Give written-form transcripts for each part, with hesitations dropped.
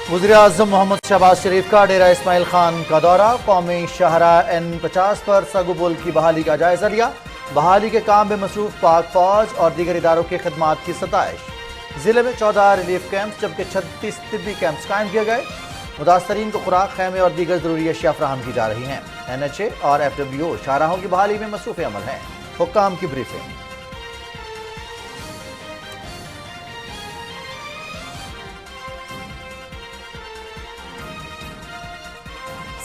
वज़ीर-ए-आज़म मोहम्मद शहबाज शरीफ का डेरा इस्माइल खान का दौरा, कौमी शाहराह N50 पर सगुबुल की बहाली का जायजा लिया। बहाली के काम में मसरूफ पाक फौज और दीगर इदारों की खिदमात की सताइश। जिले में 14 रिलीफ कैंप्स जबकि 36 तिब्बी कैंप्स कायम किए गए। मुतासरीन को खुराक, खैमे और दीगर ज़रूरी अशिया फराहम की जा रही हैं। NHA और FWO शाहराहों की बहाली में मसरूफ़ अमल हैं। हुक्काम की ब्रीफिंग।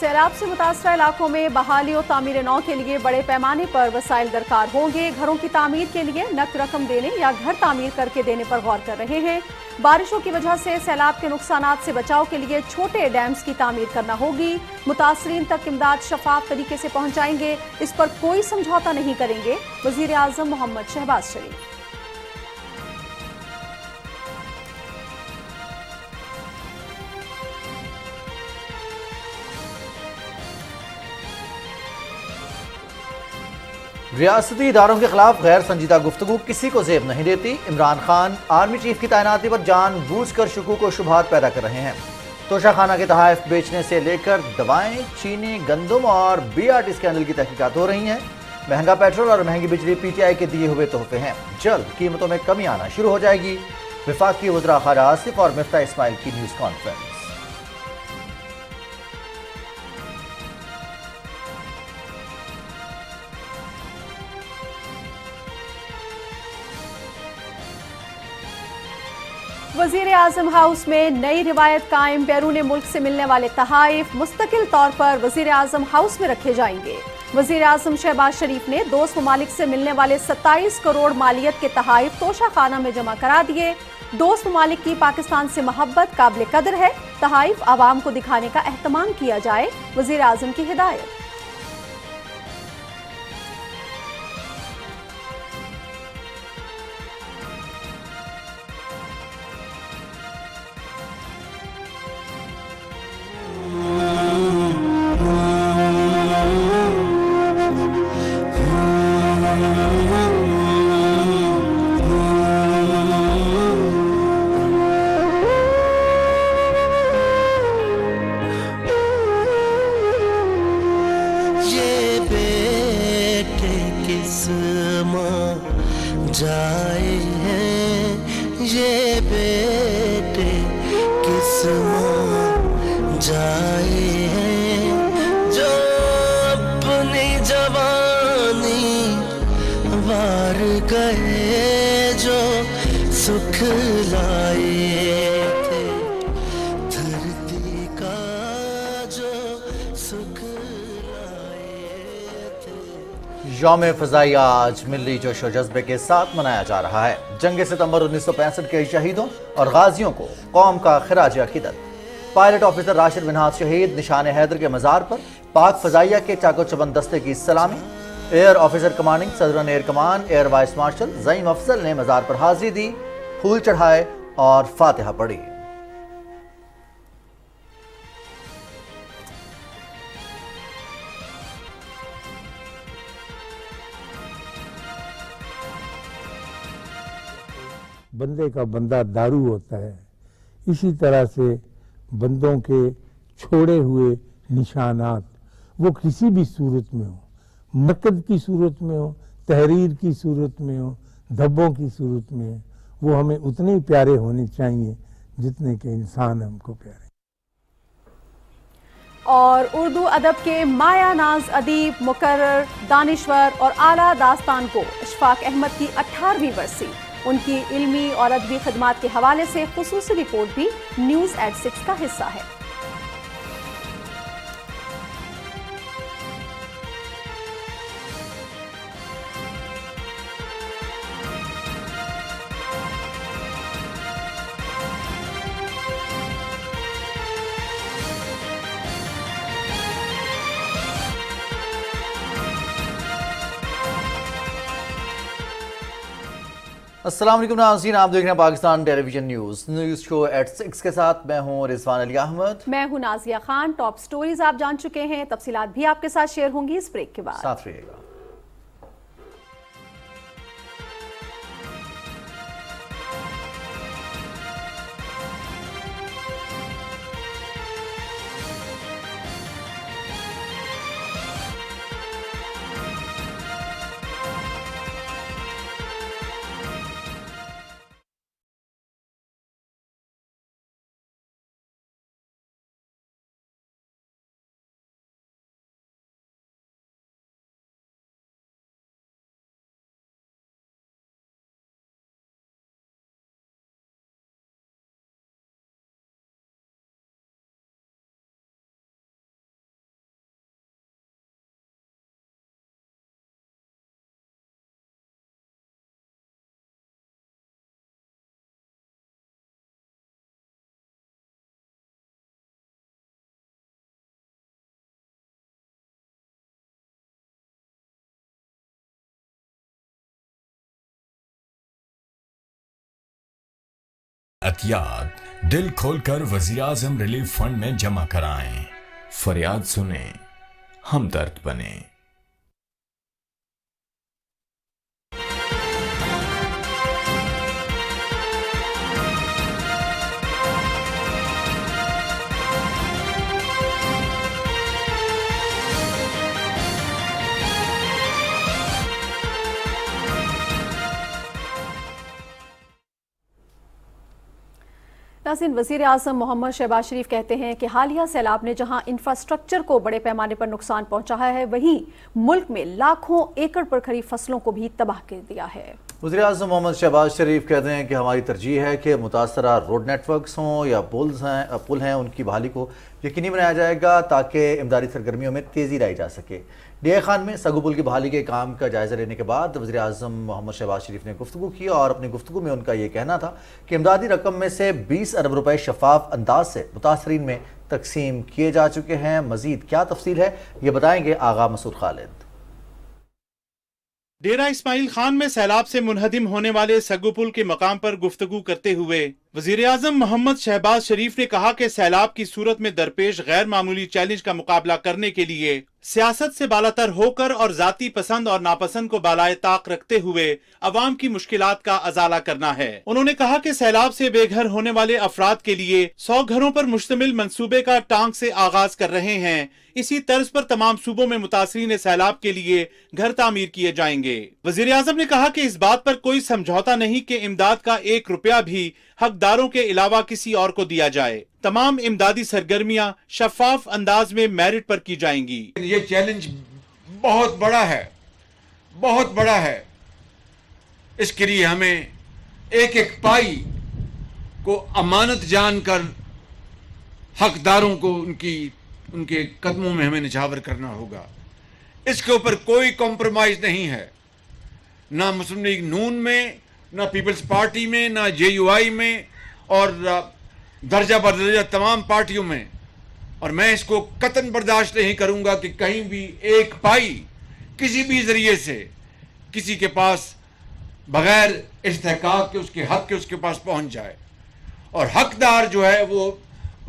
सैलाब से मुतासरा इलाकों में बहाली और तामीर नौ के लिए बड़े पैमाने पर वसाइल दरकार होंगे। घरों की तामीर के लिए नकद रकम देने या घर तामीर करके देने पर गौर कर रहे हैं। बारिशों की वजह से सैलाब के नुकसानात से बचाव के लिए छोटे डैम्स की तामीर करना होगी। मुतासरीन तक इमदाद शफाफ तरीके से पहुंचाएंगे, इस पर कोई समझौता नहीं करेंगे। वज़ीर-ए-आज़म मोहम्मद शहबाज शरीफ। रियासती इदारों के खिलाफ गैर संजीदा गुफ्तगू किसी को ज़ेब नहीं देती। इमरान खान आर्मी चीफ की तैनाती पर जानबूझकर शकूक और शुबहात पैदा कर रहे हैं। तोशाखाना के तहाइफ बेचने से लेकर दवाएं, चीनी, गंदम और BRT स्कैंडल की तहकीकात हो रही हैं। महंगा पेट्रोल और महंगी बिजली PTI के दिए हुए तोहफे हैं। जल्द कीमतों में कमी आना शुरू हो जाएगी। वफाकी वज़रा ख़ाजा आसिफ और मिफ्ता इस्माइल की न्यूज़ कॉन्फ्रेंस। वज़ीर-ए-आज़म हाउस में नई रिवायत कायम। बैरून मुल्क से मिलने वाले तहाइफ मुस्तकिल तौर पर वज़ीर-ए-आज़म हाउस में रखे जाएंगे। वज़ीर-ए-आज़म शहबाज शरीफ ने दोस्त ममालिक से मिलने वाले 27 करोड़ मालियत के तहाइफ तोशाखाना में जमा करा दिए। दोस्त ममालिक की पाकिस्तान से मोहब्बत काबिल कदर है। तहाइफ आवाम को दिखाने का एहतमाम किया जाए, वज़ीर-ए-आज़म की हिदायत। जाए हैं ये बेटे किस्म जाए हैं जो अपनी जवानी वार गए, जो सुख लाए थे धरती का, जो सुख यौम फ़ज़ाइया आज मिली जोश और जज्बे के साथ मनाया जा रहा है। जंग सितंबर 1965 के शहीदों और गाजियों को कौम का खिराज अक़ीदत। पायलट ऑफिसर राशिद मिन्हाज शहीद निशान हैदर के मज़ार पर पाक फ़ज़ाइया के चाको चबंद दस्ते की सलामी। Air officer commanding southern air कमान air vice marshal Zaeem Afzal ने मज़ार पर हाज़िरी दी, फूल चढ़ाए और फातिहा पढ़ी। बंदे का बंदा दारू होता है, इसी तरह से बंदों के छोड़े हुए निशानात वो किसी भी सूरत में हो, नकद की सूरत में हो, तहरीर की सूरत में हो, धब्बों की सूरत में हो, वो हमें उतने ही प्यारे होने चाहिए जितने के इंसान हमको प्यारे। और उर्दू अदब के माया नाज अदीब, मुकर्रर, दानिश्वर और आला दास्तान को अशफाक अहमद की 18वीं बरसी। उनकी इल्मी और अदबी खिदमात के हवाले से खुसूसी रिपोर्ट भी न्यूज़ एट 6 का हिस्सा है। अस्सलाम वालेकुम नाज़रीन, आप देख रहे हैं Pakistan television news show at 6 के साथ मैं हूं रिजवान अली अहमद। मैं हूं नाजिया खान। टॉप स्टोरीज आप जान चुके हैं, तफसीलात भी आपके साथ शेयर होंगी इस ब्रेक के बाद। साथ रहिएगा। अतियात दिल खोलकर वजीर आजम रिलीफ फंड में जमा कराएं। फरियाद सुने, हमदर्द बने। नाज़रीन, वज़ीर आज़म मोहम्मद शहबाज शरीफ कहते हैं कि हालिया सैलाब ने जहां इंफ्रास्ट्रक्चर को बड़े पैमाने पर नुकसान पहुंचाया है, वहीं मुल्क में लाखों एकड़ पर खड़ी फसलों को भी तबाह कर दिया है। वज़ीर आज़म मोहम्मद शहबाज शरीफ कहते हैं कि हमारी तरजीह है कि मुतासरा रोड नेटवर्क्स हों या पुल हैं, उनकी बहाली को यकीनी बनाया जाएगा ताकि इमदादी सरगर्मियों में तेज़ी लाई जा सके। डीआई खान में सगु पुल की बहाली के काम का जायज़ा लेने के बाद वज़ीर आज़म मोहम्मद शहबाज शरीफ ने गुफ्तगू की और अपनी गुफ्तगू में उनका ये कहना था कि इमदादी रकम में से 20 अरब रुपए शफाफ अंदाज से मुतासरीन में तकसीम किए जा चुके हैं। मज़ीद क्या तफसील है, ये बताएंगे आगा मसूद खालिद। डेरा इस्माइल खान में सैलाब से मुनहदिम होने वाले सग्गू पुल के मकाम पर गुफ्तगू करते हुए वजीर आजम मोहम्मद शहबाज शरीफ ने कहा कि सैलाब की सूरत में दरपेश गैर मामूली चैलेंज का मुकाबला करने के लिए सियासत से बालातर होकर और जाती पसंद और नापसंद को बालाए ताक रखते हुए अवाम की मुश्किलात का अजाला करना है। उन्होंने कहा कि सैलाब से बेघर होने वाले अफराद के लिए 100 घरों पर मुश्तमिल मंसूबे का टांग से आगाज कर रहे हैं। इसी तर्ज पर तमाम सूबों में मुतासरीन सैलाब के लिए घर तामीर किए जाएंगे। वजीर आजम ने कहा कि इस बात पर कोई समझौता नहीं कि इमदाद का 1 रुपया भी हकदारों के अलावा किसी और को दिया जाए। तमाम इमदादी सरगर्मियां शफाफ अंदाज में मेरिट पर की जाएंगी। ये चैलेंज बहुत बड़ा है, बहुत बड़ा है। इसके लिए हमें एक एक पाई को अमानत जानकर हकदारों को उनके कदमों में हमें निछावर करना होगा। इसके ऊपर कोई कॉम्प्रोमाइज नहीं है, ना मुस्लिम लीग नून में, ना पीपल्स पार्टी में, ना JUI में और दर्जा बदर्जा तमाम पार्टियों में। और मैं इसको कतन बर्दाश्त नहीं करूंगा कि कहीं भी एक पाई किसी भी जरिए से किसी के पास बगैर इस्तेहकाक के उसके हक के उसके पास पहुंच जाए। और हकदार जो है वो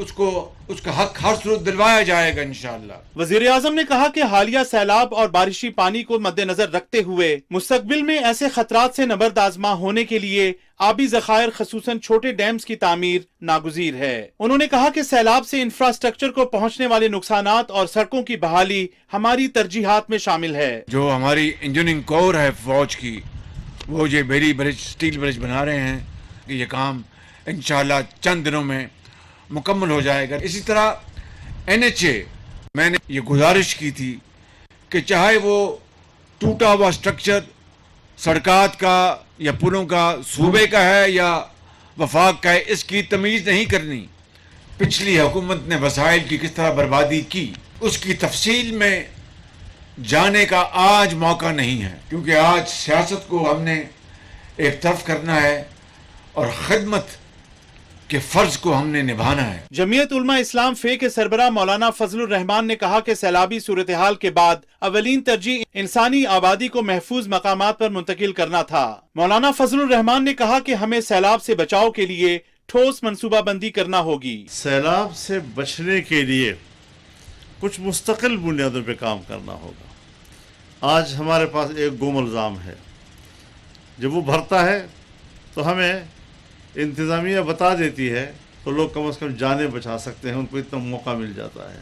उसका हक हर सूरत दिलवाया जाएगा इंशाअल्लाह। वजीर आजम ने कहा कि हालिया सैलाब और बारिशी पानी को मद्देनजर रखते हुए मुस्तकबिल में ऐसे खतरात से नबर्द आजमा होने के लिए आबी ज़खायर खसूसन छोटे डैम्स की तामीर नागुज़ीर है। उन्होंने कहा कि सैलाब से इंफ्रास्ट्रक्चर को पहुंचने वाले नुकसानात और सड़कों की बहाली हमारी तरजीहात में शामिल है। जो हमारी इंजीनियरिंग कोर है फौज की, वो ये बेरी ब्रिज स्टील ब्रिज बना रहे हैं कि ये काम इंशाअल्लाह चंद दिनों में मुकम्मल हो जाएगा। इसी तरह NHA मैंने ये गुजारिश की थी कि चाहे वो टूटा हुआ स्ट्रक्चर सड़कात का या पुलों का सूबे का है या वफाक का है, इसकी तमीज़ नहीं करनी। पिछली हुकूमत ने वसाइल की किस तरह बर्बादी की, उसकी तफसील में जाने का आज मौका नहीं है, क्योंकि आज सियासत को हमने एक तरफ करना है और खिदमत के फर्ज को हमने निभाना है। जमीयत उलमा इस्लाम फे के सरबराह मौलाना फजलुर रहमान ने कहा कि सैलाबी सूरत हाल के बाद अवलीन तरजीह इंसानी आबादी को महफूज मकामात पर मुंतकिल करना था। मौलाना फजलुर रहमान ने कहा कि हमें सैलाब से बचाव के लिए ठोस मनसूबाबंदी करना होगी। सैलाब से बचने के लिए कुछ मुस्तकिल बुनियादों पर काम करना होगा। आज हमारे पास एक गुमल्जाम है, जब वो भरता है तो हमें इंतज़ामिया बता देती है तो लोग कम से कम जाने बचा सकते हैं, उनको इतना मौका मिल जाता है।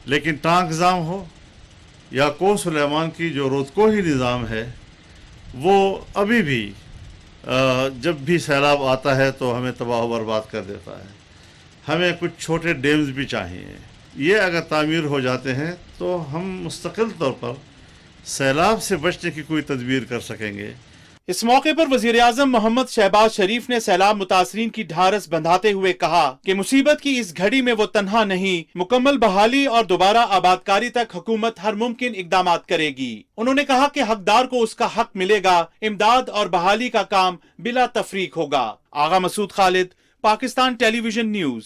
लेकिन टांकजाम हो या को सुलेमान की जो रोज़को ही निज़ाम है, वो अभी भी जब भी सैलाब आता है तो हमें तबाह बर्बाद कर देता है। हमें कुछ छोटे डैम्स भी चाहिए। ये अगर तामीर हो जाते हैं तो हम मुस्तकिल तौर पर सैलाब से बचने की कोई तदबीर कर सकेंगे। इस मौके पर वजीर आजम मोहम्मद शहबाज शरीफ ने सैलाब मुतासरीन की ढारस बंधाते हुए कहा कि मुसीबत की इस घड़ी में वो तन्हा नहीं, मुकम्मल बहाली और दोबारा आबादकारी तक हुकूमत हर मुमकिन इकदामात करेगी। उन्होंने कहा कि हकदार को उसका हक मिलेगा। इमदाद और बहाली का काम बिला तफरीक होगा। आगा मसूद खालिद, पाकिस्तान टेलीविजन न्यूज।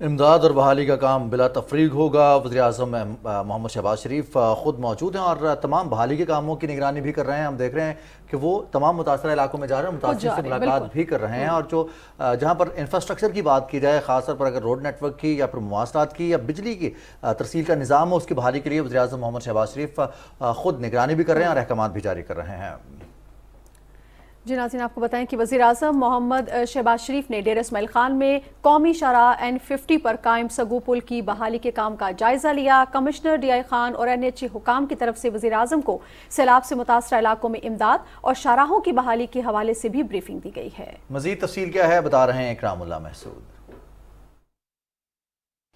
امداد اور بحالی کا کام بلا تفریق ہوگا۔ وزیراعظم محمد شہباز شریف خود موجود ہیں اور تمام بحالی کے کاموں کی نگرانی بھی کر رہے ہیں۔ ہم دیکھ رہے ہیں کہ وہ تمام متاثرہ علاقوں میں جا رہے ہیں، متاثرین سے ملاقات بھی کر رہے ہیں، اور جو جہاں پر انفراسٹرکچر کی بات کی جائے، خاص طور پر اگر روڈ نیٹ ورک کی یا پھر مواصلات کی یا بجلی کی ترسیل کا نظام ہو، اس کی بحالی کے لیے وزیراعظم محمد شہباز شریف خود نگرانی بھی کر رہے ہیں اور احکامات بھی جاری کر رہے ہیں۔ جی ناظرین، آپ کو بتائیں کہ وزیراعظم محمد شہباز شریف نے ڈیرہ اسماعیل خان میں قومی شاہراہ N50 پر قائم سگو پل کی بحالی کے کام کا جائزہ لیا۔ کمشنر ڈی آئی خان اور NHA حکام کی طرف سے وزیراعظم کو سیلاب سے متاثرہ علاقوں میں امداد اور شاہراہوں کی بحالی کے حوالے سے بھی بریفنگ دی گئی ہے۔ مزید تفصیل کیا ہے بتا رہے ہیں اکرام اللہ محسود۔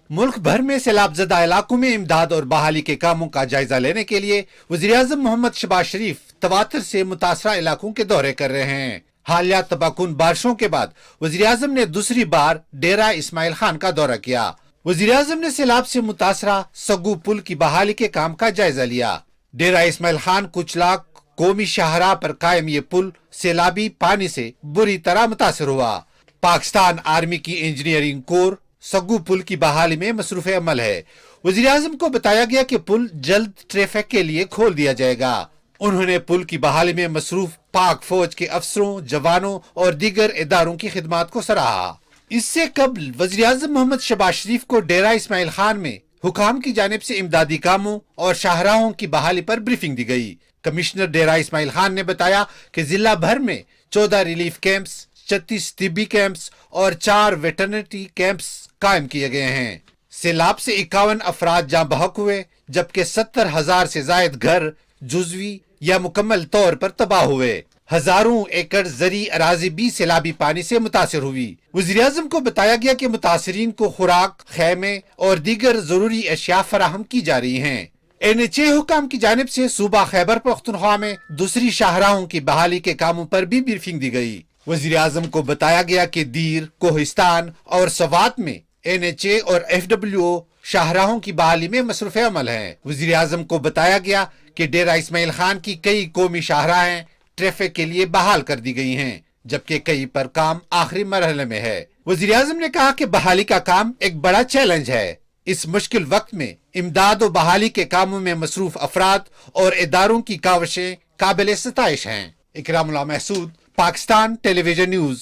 ملک بھر میں سیلاب زدہ علاقوں میں امداد اور بحالی کے کاموں کا جائزہ لینے کے لیے وزیراعظم محمد شہباز شریف تواتر سے متاثرہ علاقوں کے دورے کر رہے ہیں۔ حالیہ تباہ کن بارشوں کے بعد وزیراعظم نے دوسری بار ڈیرہ اسماعیل خان کا دورہ کیا۔ وزیراعظم نے سیلاب سے متاثرہ سگو پل کی بحالی کے کام کا جائزہ لیا۔ ڈیرہ اسماعیل خان کچلاک قومی شاہراہ پر قائم یہ پل سیلابی پانی سے بری طرح متاثر ہوا۔ پاکستان آرمی کی انجینئرنگ کور سگو پل کی بحالی میں مصروف عمل ہے۔ وزیراعظم کو بتایا گیا کہ پل جلد ٹریفک کے لیے کھول دیا جائے گا۔ انہوں نے پل کی بحالی میں مصروف پاک فوج کے افسروں، جوانوں اور دیگر اداروں کی خدمات کو سراہا۔ اس سے قبل وزیراعظم محمد شہباز شریف کو ڈیرہ اسماعیل خان میں حکام کی جانب سے امدادی کاموں اور شاہراہوں کی بحالی پر بریفنگ دی گئی۔ کمشنر ڈیرہ اسماعیل خان نے بتایا کہ ضلع بھر میں 14 ریلیف کیمپس، 36 طبی کیمپس اور 4 ویٹرنٹی کیمپس قائم کیے گئے ہیں۔ سیلاب سے 51 افراد جاں بحق ہوئے، جبکہ 70,000 سے زائد گھر جزوی یا مکمل طور پر تباہ ہوئے۔ ہزاروں ایکڑ زرعی اراضی بھی سیلابی پانی سے متاثر ہوئی۔ وزیراعظم کو بتایا گیا کہ متاثرین کو خوراک، خیمے اور دیگر ضروری اشیاء فراہم کی جا رہی ہیں۔ NHA حکام کی جانب سے صوبہ خیبر پختونخوا میں دوسری شاہراہوں کی بحالی کے کاموں پر بھی بریفنگ دی گئی۔ وزیراعظم کو بتایا گیا کہ دیر، کوہستان اور سوات میں NHA اور FWO شاہراہوں کی بحالی میں مصروف عمل ہیں۔ وزیراعظم کو بتایا گیا کہ ڈیرہ اسماعیل خان کی کئی قومی شاہراہیں ٹریفک کے لیے بحال کر دی گئی ہیں، جبکہ کئی پر کام آخری مرحلے میں ہے۔ وزیراعظم نے کہا کہ بحالی کا کام ایک بڑا چیلنج ہے۔ اس مشکل وقت میں امداد و بحالی کے کاموں میں مصروف افراد اور اداروں کی کاوشیں قابل ستائش ہیں۔ اکرام اللہ محسود، پاکستان ٹیلی ویژن نیوز۔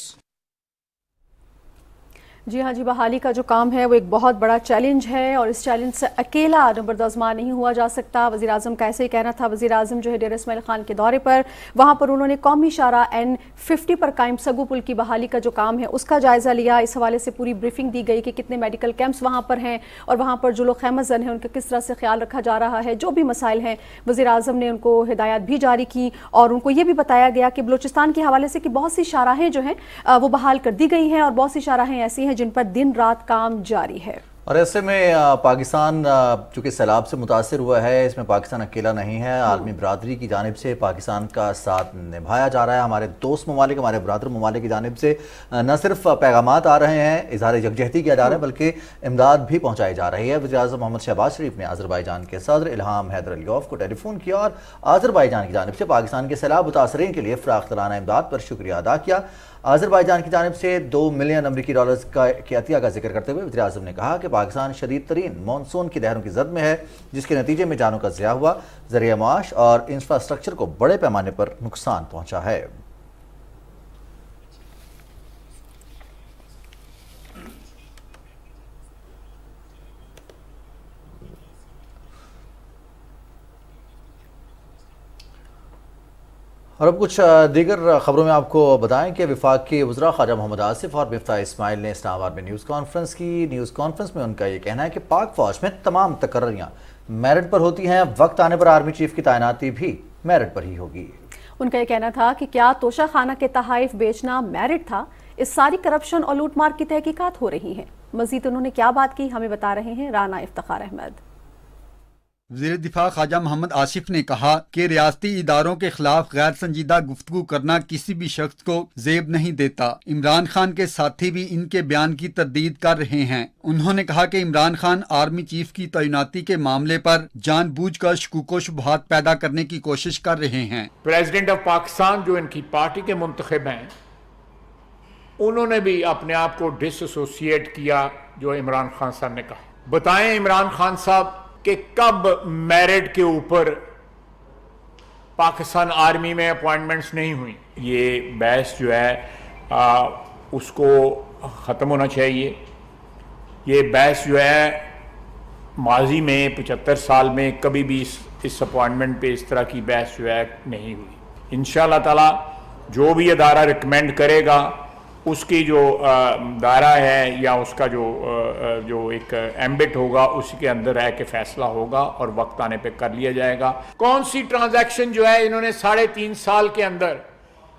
جی ہاں جی، بحالی کا جو کام ہے وہ ایک بہت بڑا چیلنج ہے اور اس چیلنج سے اکیلا نبردآزماں نہیں ہوا جا سکتا۔ وزیراعظم کا ایسے ہی کہنا تھا۔ وزیراعظم جو ہے ڈیرہ اسماعیل خان کے دورے پر، وہاں پر انہوں نے قومی شاہراہ N50 پر قائم سگو پل کی بحالی کا جو کام ہے اس کا جائزہ لیا۔ اس حوالے سے پوری بریفنگ دی گئی کہ کتنے میڈیکل کیمپس وہاں پر ہیں اور وہاں پر جو لوگ خیمہ زن ہیں ان کا کس طرح سے خیال رکھا جا رہا ہے۔ جو بھی مسائل ہیں وزیراعظم نے ان کو ہدایات بھی جاری کی اور ان کو یہ بھی بتایا گیا کہ بلوچستان کے حوالے سے کہ بہت سی شاہراہیں جو ہیں وہ بحال کر دی گئی ہیں اور بہت سی شاہراہیں ایسی ہیں جن پر دن رات کام جاری ہے۔ اور ایسے میں پاکستان چونکہ سیلاب سے متاثر ہوا ہے، اس میں پاکستان اکیلا نہیں ہے۔ عالمی برادری کی جانب سے پاکستان کا ساتھ نبھایا جا رہا ہے۔ ہمارے دوست ممالک، ہمارے برادر ممالک کی جانب سے نہ صرف پیغامات آ رہے ہیں، اظہار یکجہتی کیا جا رہا ہے، بلکہ امداد بھی پہنچائی جا رہی ہے۔ وزیراعظم محمد شہباز شریف نے آذربائیجان کے صدر الہام حیدر علیوف کو ٹیلی فون کیا اور آذربائیجان کی جانب سے پاکستان کے سیلاب متاثرین کے لیے فراختلانہ امداد پر شکریہ ادا کیا۔ آذربائیجان کی جانب سے $2 ملین امریکی کے عطیہ کا ذکر کرتے ہوئے وزیراعظم نے کہا کہ پاکستان شدید ترین مانسون کی لہروں کی زد میں ہے، جس کے نتیجے میں جانوں کا ضیاع ہوا، ذریعہ معاش اور انفراسٹرکچر کو بڑے پیمانے پر نقصان پہنچا ہے۔ اور اب کچھ دیگر خبروں میں آپ کو بتائیں کہ وفاق کے وزراء خواجہ محمد آصف اور مفتاح اسماعیل نے اسلام آباد میں نیوز کانفرنس کی۔ نیوز کانفرنس میں ان کا یہ کہنا ہے کہ پاک فوج میں تمام تقرریاں میرٹ پر ہوتی ہیں، وقت آنے پر آرمی چیف کی تعیناتی بھی میرٹ پر ہی ہوگی۔ ان کا یہ کہنا تھا کہ کیا توشہ خانہ کے تحائف بیچنا میرٹ تھا؟ اس ساری کرپشن اور لوٹ مار کی تحقیقات ہو رہی ہیں۔ مزید انہوں نے کیا بات کی ہمیں بتا رہے ہیں رانا افتخار احمد۔ وزیر دفاع خواجہ محمد آصف نے کہا کہ ریاستی اداروں کے خلاف غیر سنجیدہ گفتگو کرنا کسی بھی شخص کو زیب نہیں دیتا۔ عمران خان کے ساتھی بھی ان کے بیان کی تردید کر رہے ہیں۔ انہوں نے کہا کہ عمران خان آرمی چیف کی تعیناتی کے معاملے پر جان بوجھ کر شکوک و شبہات پیدا کرنے کی کوشش کر رہے ہیں۔ پریزیڈنٹ آف پاکستان جو ان کی پارٹی کے منتخب ہیں، انہوں نے بھی اپنے آپ کو ڈس ایسوسیٹ کیا जो इमरान खान साहब ने कहा। बताएं इमरान खान साहब कि कब मेरिट के ऊपर पाकिस्तान आर्मी में अपॉइंटमेंट्स नहीं हुई। ये बहस जो है उसको ख़त्म होना चाहिए। ये बहस जो है माजी में 75 साल में कभी भी इस अपॉइंटमेंट पे इस तरह की बहस जो है नहीं हुई। इंशाअल्लाह ताला जो भी अदारा रिकमेंड करेगा उसकी जो दायरा है या उसका जो एक एम्बिट होगा उसी के अंदर रह के फैसला होगा और वक्त आने पे कर लिया जाएगा। कौन सी ट्रांजैक्शन जो है इन्होंने 3.5 साल के अंदर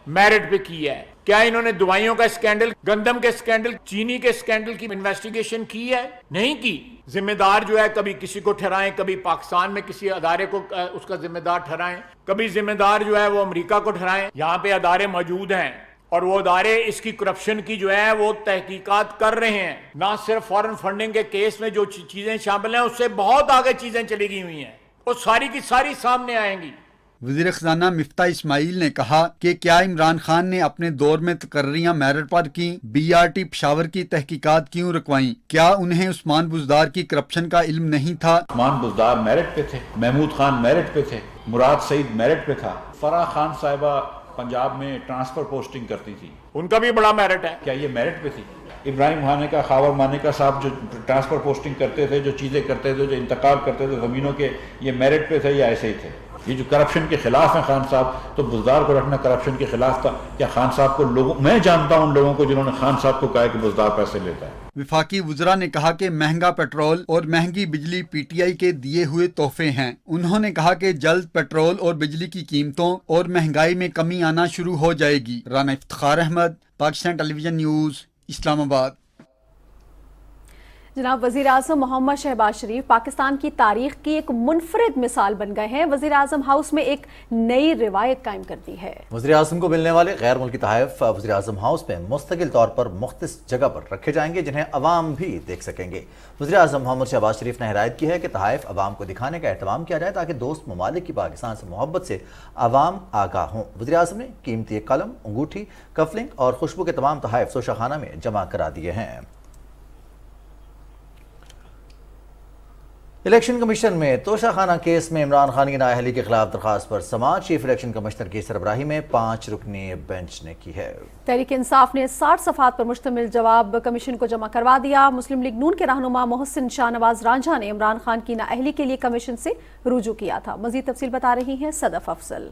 मेरिट पे की है? क्या इन्होंने दवाइयों का स्कैंडल, गंदम के स्कैंडल, चीनी के स्कैंडल की इन्वेस्टिगेशन की है? नहीं की। जिम्मेदार जो है कभी किसी को ठहराएं, कभी पाकिस्तान में किसी अदारे को उसका जिम्मेदार ठहराएं, कभी जिम्मेदार जो है वो अमेरिका को ठहराएं। यहाँ पे अदारे मौजूद हैं और वो अदारे इसकी करप्शन की जो है वो तहकीकात कर रहे हैं। ना सिर्फ फॉरेन फंडिंग के केस में जो चीजें शामिल हैं उससे बहुत आगे चीजें चली गई हुई हैं, वो सारी की सारी सामने आएंगी। वज़ीर ख़ज़ाना मिफ्ता इस्माइल ने कहा कि क्या इमरान खान ने अपने दौर में तकर्रियां मेरिट पर की? BRT पेशावर की तहकीकात क्यों रुकवाईं? क्या उन्हें उस्मान बुज़दार की करप्शन का इल्म नहीं था? उस्मान बुज़दार मेरिट पे थे, महमूद खान मेरिट पे थे, मुराद सईद मेरिट पे था, फराह खान साहिबा पंजाब में ट्रांसफर पोस्टिंग करती थी, उनका भी बड़ा मेरिट है। क्या ये मेरिट पे थी? इब्राहिम मानेका, खावर मानेका साहब जो ट्रांसफर पोस्टिंग करते थे, जो चीज़ें करते थे, जो इंतकाल करते थे ज़मीनों के, ये मेरिट पे थे या ऐसे ही थे? ये जो करप्शन के खिलाफ हैं खान साहब, तो बुज़दार को रखना करप्शन के खिलाफ था क्या? खान साहब को लोगों, मैं जानता हूं उन लोगों को जिन्होंने खान साहब को कहा कि बुज़दार पैसे लेता है। विफाकी वज़रा ने कहा कि महंगा पेट्रोल और महंगी बिजली PTI के दिए हुए तोहफे हैं। उन्होंने कहा कि जल्द पेट्रोल और बिजली की कीमतों और महंगाई में कमी आना शुरू हो जाएगी। Rana Iftikhar Ahmed, Pakistan television news, Islamabad. जनाब वज़ीर आज़म मोहम्मद शहबाज शरीफ पाकिस्तान की तारीख की एक मुनफरिद मिसाल बन गए हैं। वज़ीर आज़म हाउस में एक नई रिवायत कायम कर दी है। वज़ीर आज़म को मिलने वाले गैर मुल्की तोहफ़े वज़ीर आज़म हाउस में मुस्तकिल तौर पर मुख्तलिफ जगह पर रखे जाएंगे जिन्हें अवाम भी देख सकेंगे। वज़ीर आज़म मोहम्मद शहबाज शरीफ ने हिदायत की है कि तोहफ़े अवाम को दिखाने का एहतमाम किया जाए ताकि दोस्त ममालिक की पाकिस्तान से मोहब्बत से अवाम आगाह हों। वज़ीर आज़म ने कीमती एक कलम, अंगूठी, कफलिंग और खुशबू के तमाम तोहफ़े सोशाखाना में जमा करा दिए हैं। इलेक्शन कमीशन में तोशाखाना केस में इमरान खान की नाअहली के खिलाफ दरखास्त पर समाअत चीफ इलेक्शन कमिश्नर की सरबराही में 5 रुकनी बेंच ने की है। तहरीक इंसाफ ने 60 सफ़ात पर मुश्तमिल जवाब कमीशन को जमा करवा दिया। मुस्लिम लीग नून के रहनुमा मोहसिन शाहनवाज रांझा ने इमरान खान की नाअहली के लिए कमीशन से रुजू किया था। मजीद तफसील बता रही हैं सदफ अफजल।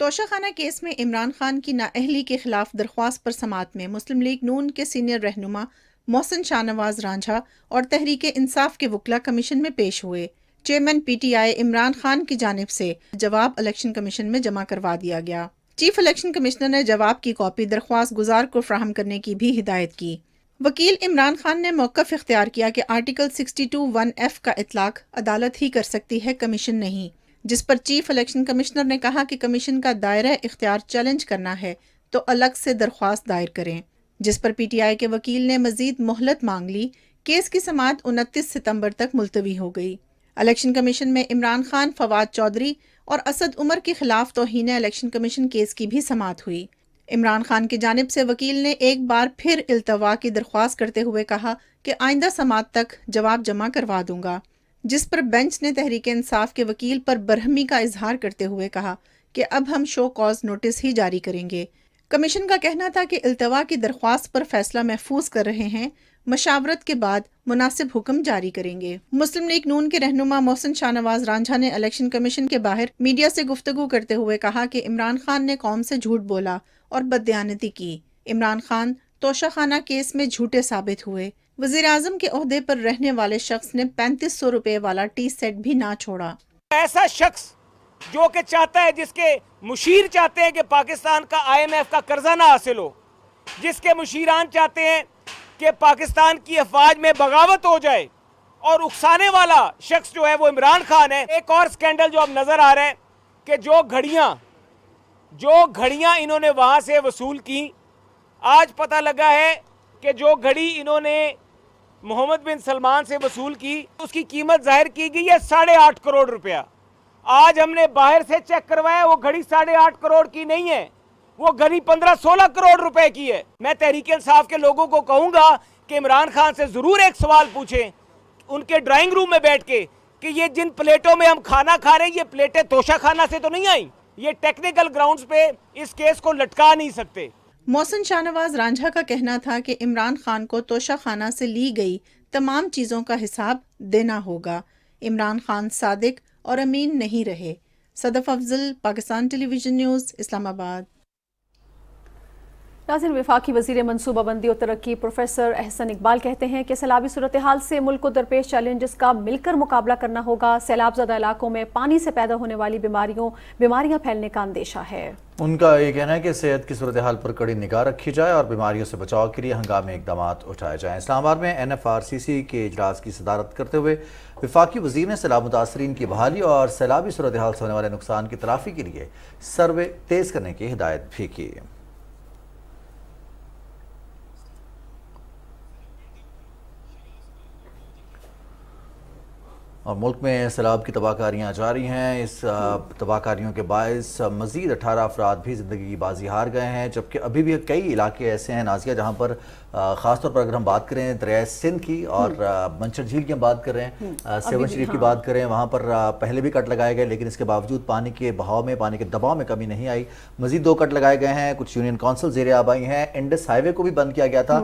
तोशाखाना केस में इमरान खान की नाअहली के खिलाफ दरख्वास्त पर समाअत में मुस्लिम लीग नून के सीनियर रहनुमा मोहसिन शाहनवाज रांझा और तहरीक इंसाफ के वकला कमीशन में पेश हुए। चेयरमैन PTI इमरान खान की जानिब से जवाब इलेक्शन कमीशन में जमा करवा दिया गया। चीफ इलेक्शन कमिश्नर ने जवाब की कॉपी दरख्वास्त गुजार को फ्राहम करने की भी हिदायत की। वकील इमरान खान ने मौक़िफ़ इख्तियार किया कि आर्टिकल 62(1)(f) का इतलाक अदालत ही कर सकती है, कमीशन नहीं, जिस पर चीफ इलेक्शन कमिश्नर ने कहा कि कमीशन का दायरा इख्तियार चैलेंज करना है तो अलग से दरख्वास्त दायर करें, जिस पर PTI के वकील ने मजीद मोहलत मांग ली। केस की समाअत 29 सितंबर तक मुलतवी हो गई। इलेक्शन कमीशन में इमरान खान, फवाद चौधरी और असद उमर के खिलाफ तौहीन इलेक्शन कमीशन केस की भी समाअत हुई। इमरान खान की जानिब से वकील ने एक बार फिर इल्तवा की दरख्वास्त करते हुए कहा कि आइंदा समाअत तक जवाब जमा करवा दूंगा, जिस पर बेंच ने तहरीक इंसाफ के वकील पर बरहमी का इजहार करते हुए कहा कि अब हम शो कॉज नोटिस ही जारी करेंगे। कमीशन का कहना था कि इल्तवा की दरख्वास्त पर फैसला महफूज कर रहे हैं, मशावरत के बाद मुनासिब हुक्म जारी करेंगे। मुस्लिम लीग नून के रहनुमा मोहसिन शाहनवाज रांझा ने इलेक्शन कमीशन के बाहर मीडिया से गुफ्तगू करते हुए कहा कि इमरान खान ने कौम से झूठ बोला और बदयानती की। इमरान खान तोशाखाना केस में झूठे साबित हुए। वजीर आजम के ओहदे पर रहने वाले शख्स ने 3500 रुपए वाला टी सेट भी ना छोड़ा। ऐसा शख्स जो कि चाहता है, जिसके मुशीर चाहते हैं कि पाकिस्तान का IMF का कर्जा ना हासिल हो, जिसके मुशीरान चाहते हैं कि पाकिस्तान की अफवाज में बगावत हो जाए, और उकसाने वाला शख्स जो है वो इमरान खान है। एक और स्कैंडल जो अब नजर आ रहा है कि जो घड़ियां इन्होंने वहां से वसूल की, आज पता लगा है कि जो घड़ी इन्होंने मोहम्मद बिन सलमान से वसूल की उसकी कीमत जाहिर की गई है 8.5 करोड़ रुपया। आज हमने बाहर से चेक करवाया, वो घड़ी 8.5 करोड़ की नहीं है, वो गनी 15-16 करोड़ रुपए की है। मैं तहरीक इंसाफ के लोगों को कहूंगा कि इमरान खान से जरूर एक सवाल पूछें उनके ड्राइंग रूम में बैठ के कि ये जिन प्लेटों में हम खाना खा रहे हैं ये प्लेटें तोशा खाना से तो नहीं आई, ये टेक्निकल ग्राउंड्स पे इस केस को लटका नहीं सकते। मोहसिन शाहनवाज रांझा का कहना था कि इमरान खान को तोशा खाना से ली गई तमाम चीज़ों का हिसाब देना होगा। इमरान खान सादिक और अमीन नहीं रहे। Sadaf Afzal, Pakistan television news, Islamabad. नाज़रीन, वफाकी वज़ीर मनसूबाबंदी और तरक्की प्रोफेसर अहसन इकबाल कहते हैं कि सैलाबी सूरत हाल से मुल्क को दरपेश चैलेंजेस का मिलकर मुकाबला करना होगा। सैलाब ज़दा इलाकों में पानी से पैदा होने वाली बीमारियां फैलने का अंदेशा है। उनका ये कहना है कि सेहत की सूरत हाल पर कड़ी निगाह रखी जाए और बीमारियों से बचाव के लिए हंगामी इकदाम उठाए जाएँ। इस्लामाबाद में NFRCC के इजलास की सदारत करते हुए वफाकी वज़ीर ने सैलाब मुतासरीन की बहाली और सैलाबी सूरत हाल से होने वाले नुकसान की तलाफ़ी के लिए सर्वे तेज़ करने की हिदायत भी की। और मुल्क में सैलाब की तबाहकारियाँ जारी हैं। इस तबाहकारियों के बायस मज़ीद 18 अफराद भी ज़िंदगी की बाजी हार गए हैं, जबकि अभी भी कई इलाके ऐसे हैं नाज़िया जहाँ पर ख़ास तौर पर अगर हम बात करें दरिया सिंध की और मंचर झील की हम बात कर रहे हैं, सेवन शरीफ की बात करें, वहाँ पर पहले भी कट लगाए गए लेकिन इसके बावजूद पानी के बहाव में, पानी के दबाव में कमी नहीं आई। मज़ीद 2 कट लगाए गए हैं। कुछ यूनियन काउंसिल ज़ेर आब आई हैं। इंडस हाईवे को भी बंद किया गया था,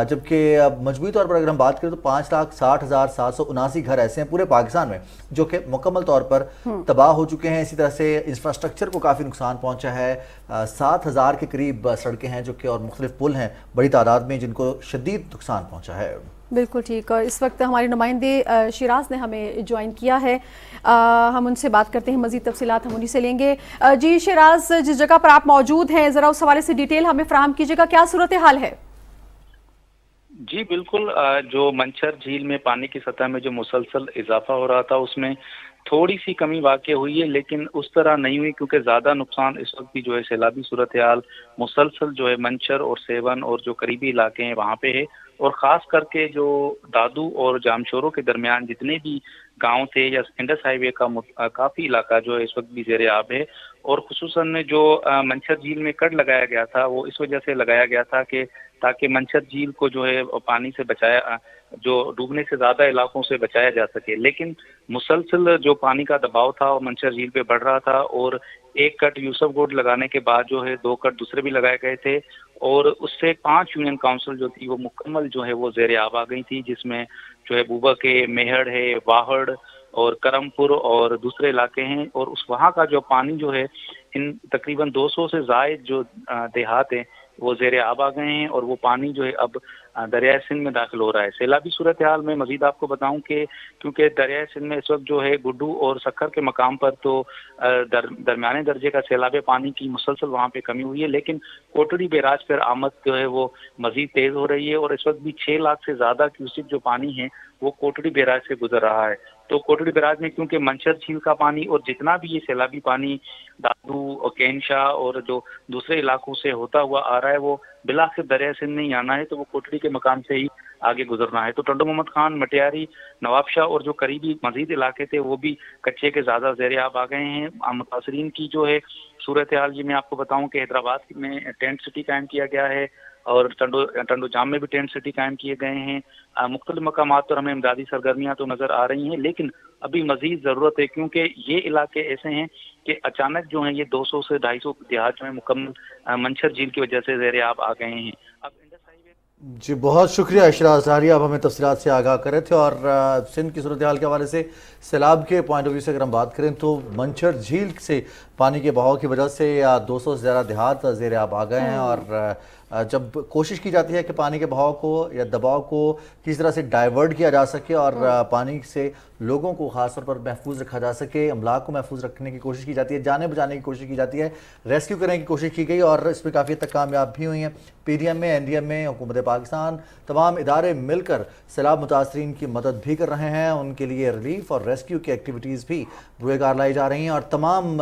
जबकि मजमूई तौर पर अगर हम बात करें तो 5,60,779 घर ऐसे हैं पूरे पाकिस्तान में जो कि मुकम्मल तौर पर तबाह हो चुके हैं। इसी तरह से इंफ्रास्ट्रक्चर को काफ़ी नुकसान पहुंचा है। 7,000 के करीब सड़कें हैं जो कि और मुख्तलिफ पुल हैं बड़ी तादाद में जिनको शदीद नुकसान पहुंचा है। बिल्कुल ठीक। और इस वक्त हमारे नुमाइंदे शिराज ने हमें ज्वाइन किया है, हम उनसे बात करते हैं, मज़ीद तफसीलात हम उन्हीं से लेंगे। जी शिराज, जिस जगह पर आप मौजूद हैं ज़रा उस हवाले से डिटेल हमें फराहम कीजिएगा, क्या सूरत हाल है? जी बिल्कुल, जो मंचर झील में पानी की सतह में जो मुसलसल इजाफा हो रहा था उसमें थोड़ी सी कमी वाक़ई हुई है, लेकिन उस तरह नहीं हुई क्योंकि ज़्यादा नुकसान इस वक्त भी जो है सैलाबी सूरत हाल मुसलसल जो है मंचर और सेवन और जो करीबी इलाके हैं वहाँ पे है। और ख़ास करके जो दादू और जामशोरों के दरमियान जितने भी गांव थे या इंडस हाईवे का काफ़ी इलाका जो है इस वक्त भी ज़ेरे आब है। और खुसूसन जो मंचर झील में कट लगाया गया था वो इस वजह से लगाया गया था कि ताकि मंचर झील को जो है पानी से बचाया, जो डूबने से ज़्यादा इलाकों से बचाया जा सके। लेकिन मुसलसल जो पानी का दबाव था वो मंचर झील पे बढ़ रहा था और एक कट यूसुफ गोड लगाने के बाद जो है 2 कट दूसरे भी लगाए गए थे और उससे 5 यूनियन काउंसिल जो थी वो मुकम्मल जो है वो ज़ेरे आब आ गई थी, जिसमें जो है बूबा के मेहड़ है, वाहड़ और करमपुर और दूसरे इलाके हैं। और उस वहाँ का जो पानी जो है इन तकरीबन 200 से ज़ायद जो देहात हैं वो ज़ेरे आब आ गए हैं और वो पानी जो है अब दरिया सिंध में दाखिल हो रहा है। सैलाबी सूरत हाल में मज़ीद आपको बताऊं कि क्योंकि दरिया सिंध में इस वक्त जो है गुड्डू और सक्खर के मकाम पर तो दरमियाने दर्जे का सैलाब पानी की मुसलसल वहाँ पे कमी हुई है, लेकिन कोटड़ी बैराज पर आमद जो है वो मज़ीद तेज़ हो रही है और इस वक्त भी 6 लाख से ज़्यादा क्यूसिक जो पानी है वो कोटड़ी बैराज से गुजर रहा है। तो कोटड़ी बैराज में क्योंकि मंचर झील का पानी और जितना भी ये सैलाबी पानी दादू और कैनशाह और जो दूसरे इलाकों से होता हुआ आ रहा है वो बिलाखिर दरिया सिंध नहीं आना है, तो वो कोटड़ी के मकाम से ही आगे गुजरना है। तो टंडो मोहम्मद खान, मटियारी, नवाबशाह और जो करीबी मजीद इलाके थे वो भी कच्चे के ज़्यादा ज़ेरे आब आ गए हैं। मुतासरीन की जो है सूरत हाल जी मैं आपको बताऊं कि हैदराबाद में टेंट सिटी कायम किया गया है और टंडो जाम में भी टेंट सिटी कायम किए गए हैं। मुख्तलिफ मकामात पर हमें इमदादी सरगर्मियाँ तो नज़र आ रही हैं, लेकिन अभी मज़ीद ज़रूरत है क्योंकि ये इलाके ऐसे हैं कि अचानक जो हैं ये 200 से 250 देहात जो है मुकम्मल मंचर झील की वजह से ज़ेरे आब आ गए हैं। अब जी बहुत शुक्रिया इशराज ज़ाहरी, आप हमें तफसीलात से आगाह कर रहे थे। और सिंध की सूरत हाल के हवाले से सैलाब के पॉइंट ऑफ व्यू से अगर हम बात करें तो मंचर झील से पानी के बहाव की वजह से 200 से ज़्यादा देहात ज़ेरे आब आ गए हैं और जब कोशिश की जाती है कि पानी के बहाव को या दबाव को किस तरह से डाइवर्ट किया जा सके और पानी से लोगों को ख़ास तौर पर महफूज रखा जा सके, अमलाक को महफूज रखने की कोशिश की जाती है, जाने बचाने की कोशिश की जाती है, रेस्क्यू करने की कोशिश की गई और इसमें काफ़ी हद तक कामयाब भी हुई हैं। PDM में, NDM में, हुकूमत पाकिस्तान तमाम इदारे मिलकर सैलाब मुतासरीन की मदद भी कर रहे हैं, उनके लिए रिलीफ और रेस्क्यू की एक्टिविटीज़ भी बुरेकार लाई जा रही हैं और तमाम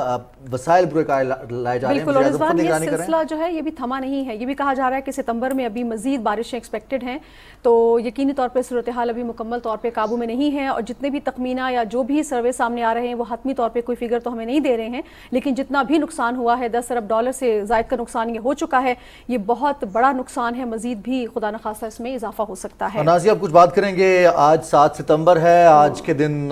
वसाइल बुरेकार लाए जा रहे हैं। ये सिलसिला जो है ये भी थमा नहीं है। ये भी कहा जा جا رہا ہے کہ ستمبر میں ابھی مزید بارشیں ایکسپیکٹڈ ہیں، تو یقینی طور پہ صورتحال ابھی مکمل طور پہ قابو میں نہیں ہے، اور جتنے بھی تخمینہ یا جو بھی سروے سامنے آ رہے ہیں وہ حتمی طور پہ کوئی فگر تو ہمیں نہیں دے رہے ہیں، لیکن جتنا بھی نقصان ہوا ہے $10 ارب سے زائد کا نقصان یہ ہو چکا ہے، یہ بہت بڑا نقصان ہے، مزید بھی خدا نخواستہ اس میں اضافہ ہو سکتا ہے۔ نازیہ اب کچھ بات کریں گے، آج 7 ستمبر ہے، آج کے دن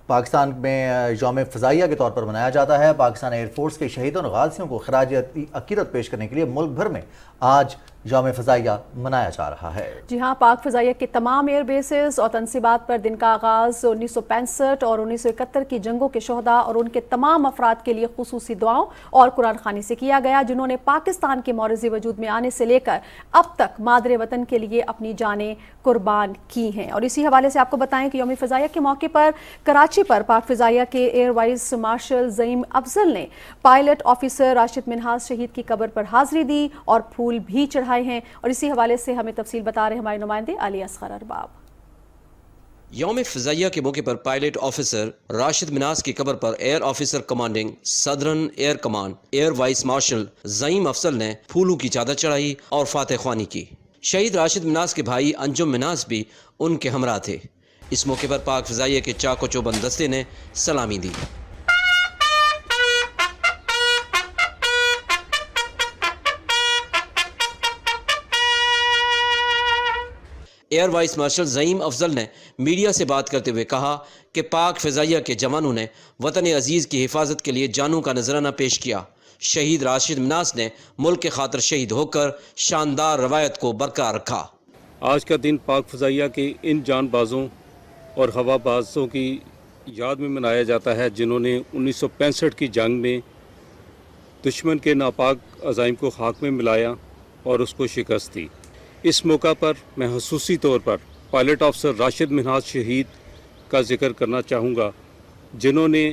پاکستان میں یوم فضائیہ کے طور پر منایا جاتا ہے۔ پاکستان ایئر فورس کے شہیدوں اور غازیوں کو خراج عقیدت پیش کرنے کے لیے ملک بھر میں آج یوم فضائیہ منایا جا رہا ہے۔ جی ہاں، پاک فضائیہ کے تمام ایئر بیسز اور تنصیبات پر دن کا آغاز 1965 اور 1971 کی جنگوں کے شہداء اور ان کے تمام افراد کے لیے خصوصی دعاؤں اور قرآن خوانی سے کیا گیا، جنہوں نے پاکستان کے معرض وجود میں آنے سے لے کر اب تک مادر وطن کے لیے اپنی جانیں قربان کی ہیں۔ اور اسی حوالے سے آپ کو بتائیں کہ یوم فضائیہ کے موقع پر کراچی پر پاک فضائیہ کے year vice marshal Zaeem Afzal نے پائلٹ آفیسر راشد منہاس شہید کی قبر پر حاضری دی اور پھول بھی چڑھائے ہیں، اور اسی حوالے سے ہمیں تفصیل بتا رہے ہمارے نمائندے علی اصغر ارباب۔ یوم فضائیہ کے موقع پر پائلٹ آفیسر راشد مناس کی قبر پر air officer commanding southern air command air vice marshal Zaeem Afzal نے پھولوں کی چادر چڑھائی اور فاتح خوانی کی۔ شہید راشد مناس کے بھائی انجم مناس بھی ان کے ہمراہ تھے۔ اس موقع پر پاک فضائیہ کے چاق و چوبند دستے نے سلامی دی۔ Year vice marshal Zaeem Afzal نے میڈیا سے بات کرتے ہوئے کہا کہ پاک فضائیہ کے جوانوں نے وطن عزیز کی حفاظت کے لیے جانوں کا نذرانہ پیش کیا۔ شہید راشد مناس نے ملک کے خاطر شہید ہو کر شاندار روایت کو برقرار رکھا۔ آج کا دن پاک فضائیہ کے ان جان بازوں اور ہوا بازوں کی یاد میں منایا جاتا ہے، جنہوں نے 1965 کی جنگ میں دشمن کے ناپاک عزائم کو خاک میں ملایا اور اس کو شکست دی۔ اس موقع پر میں خصوصی طور پر پائلٹ آفیسر راشد منہاس شہید کا ذکر کرنا چاہوں گا، جنہوں نے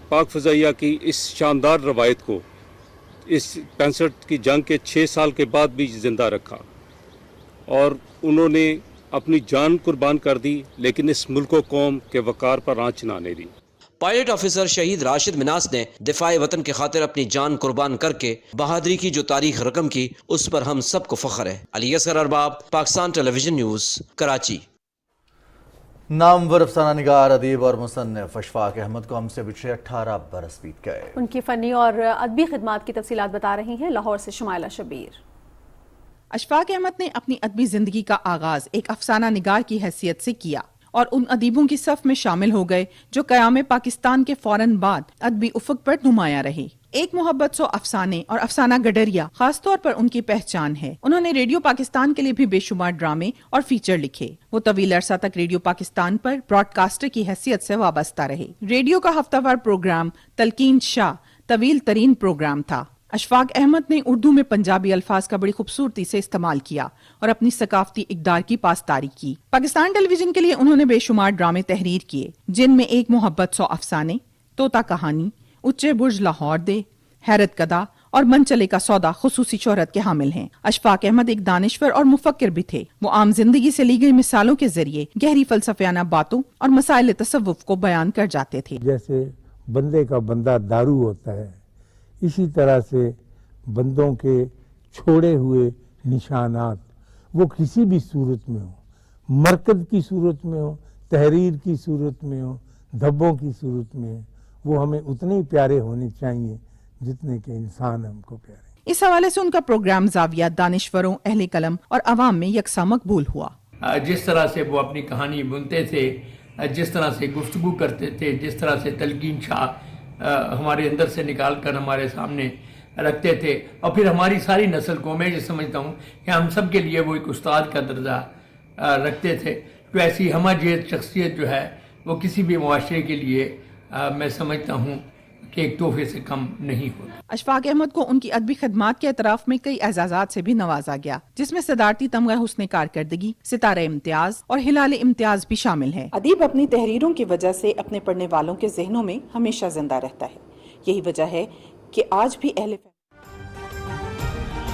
پاک فضائیہ کی اس شاندار روایت کو اس 65 کی جنگ کے 6 سال کے بعد بھی زندہ رکھا، اور انہوں نے اپنی جان قربان کر دی، لیکن اس ملک و قوم کے وقار پر آنچ نہ آنے دی۔ پائلٹ آفیسر شہید راشد مناس نے دفاع وطن کے خاطر اپنی جان قربان کر کے بہادری کی جو تاریخ رقم کی، اس پر ہم سب کو فخر ہے۔ علی اصغر ارباب، پاکستان ٹیلی ویژن نیوز، کراچی۔ نامور افسانہ نگار، ادیب اور مصنف اشفاق احمد کو ہم سے بچھڑے 18 برس بیت گئے۔ ان کی فنی اور ادبی خدمات کی تفصیلات بتا رہی ہیں لاہور سے شمائلہ شبیر۔ اشفاق احمد نے اپنی ادبی زندگی کا آغاز ایک افسانہ نگار کی حیثیت سے کیا اور ان ادیبوں کی صف میں شامل ہو گئے جو قیام پاکستان کے فوراً بعد ادبی افق پر نمایاں رہے۔ ایک محبت سو افسانے اور افسانہ گڈریا خاص طور پر ان کی پہچان ہے۔ انہوں نے ریڈیو پاکستان کے لیے بھی بے شمار ڈرامے اور فیچر لکھے۔ وہ طویل عرصہ تک ریڈیو پاکستان پر براڈ کاسٹر کی حیثیت سے وابستہ رہے۔ ریڈیو کا ہفتہ وار پروگرام تلقین شاہ طویل ترین پروگرام تھا۔ اشفاق احمد نے اردو میں پنجابی الفاظ کا بڑی خوبصورتی سے استعمال کیا اور اپنی ثقافتی اقدار کی پاسداری کی۔ پاکستان ٹیلی ویژن کے لیے انہوں نے بے شمار ڈرامے تحریر کیے، جن میں ایک محبت سو افسانے، طوطا کہانی، اچے برج لاہور دے، حیرت کدا اور من چلے کا سودا خصوصی شہرت کے حامل ہیں۔ اشفاق احمد ایک دانشور اور مفکر بھی تھے۔ وہ عام زندگی سے لی گئی مثالوں کے ذریعے گہری فلسفیانہ باتوں اور مسائل تصوف کو بیان کر جاتے تھے۔ جیسے بندے کا بندہ دارو ہوتا ہے، اسی طرح سے بندوں کے چھوڑے ہوئے نشانات وہ کسی بھی صورت میں ہوں، مرکز کی صورت میں ہوں، تحریر کی صورت میں ہوں، دھبوں کی صورت میں ہوں، وہ ہمیں اتنے ہی پیارے ہونے چاہیے جتنے کہ انسان ہم کو پیارے۔ اس حوالے سے ان کا پروگرام زاویہ دانشوروں، اہل قلم اور عوام میں یکساں مقبول ہوا۔ جس طرح سے وہ اپنی کہانی بنتے تھے، جس طرح سے گفتگو کرتے تھے، جس طرح سے تلقین شاہ ہمارے اندر سے نکال کر ہمارے سامنے رکھتے تھے، اور پھر ہماری ساری نسل کو میں یہ سمجھتا ہوں کہ ہم سب کے لیے وہ ایک استاد کا درجہ رکھتے تھے۔ تو ایسی ہمہ جیت شخصیت جو ہے وہ کسی بھی معاشرے کے لیے میں سمجھتا ہوں کہ ایک تحفے سے کم نہیں ہوتا۔ اشفاق احمد کو ان کی ادبی خدمات کے اعتراف میں کئی اعزازات سے بھی نوازا گیا، جس میں صدارتی تمغہ حسن کارکردگی، ستارہ امتیاز اور ہلال امتیاز بھی شامل ہے۔ ادیب اپنی تحریروں کی وجہ سے اپنے پڑھنے والوں کے ذہنوں میں ہمیشہ زندہ رہتا ہے۔ یہی وجہ ہے کہ آج بھی اہل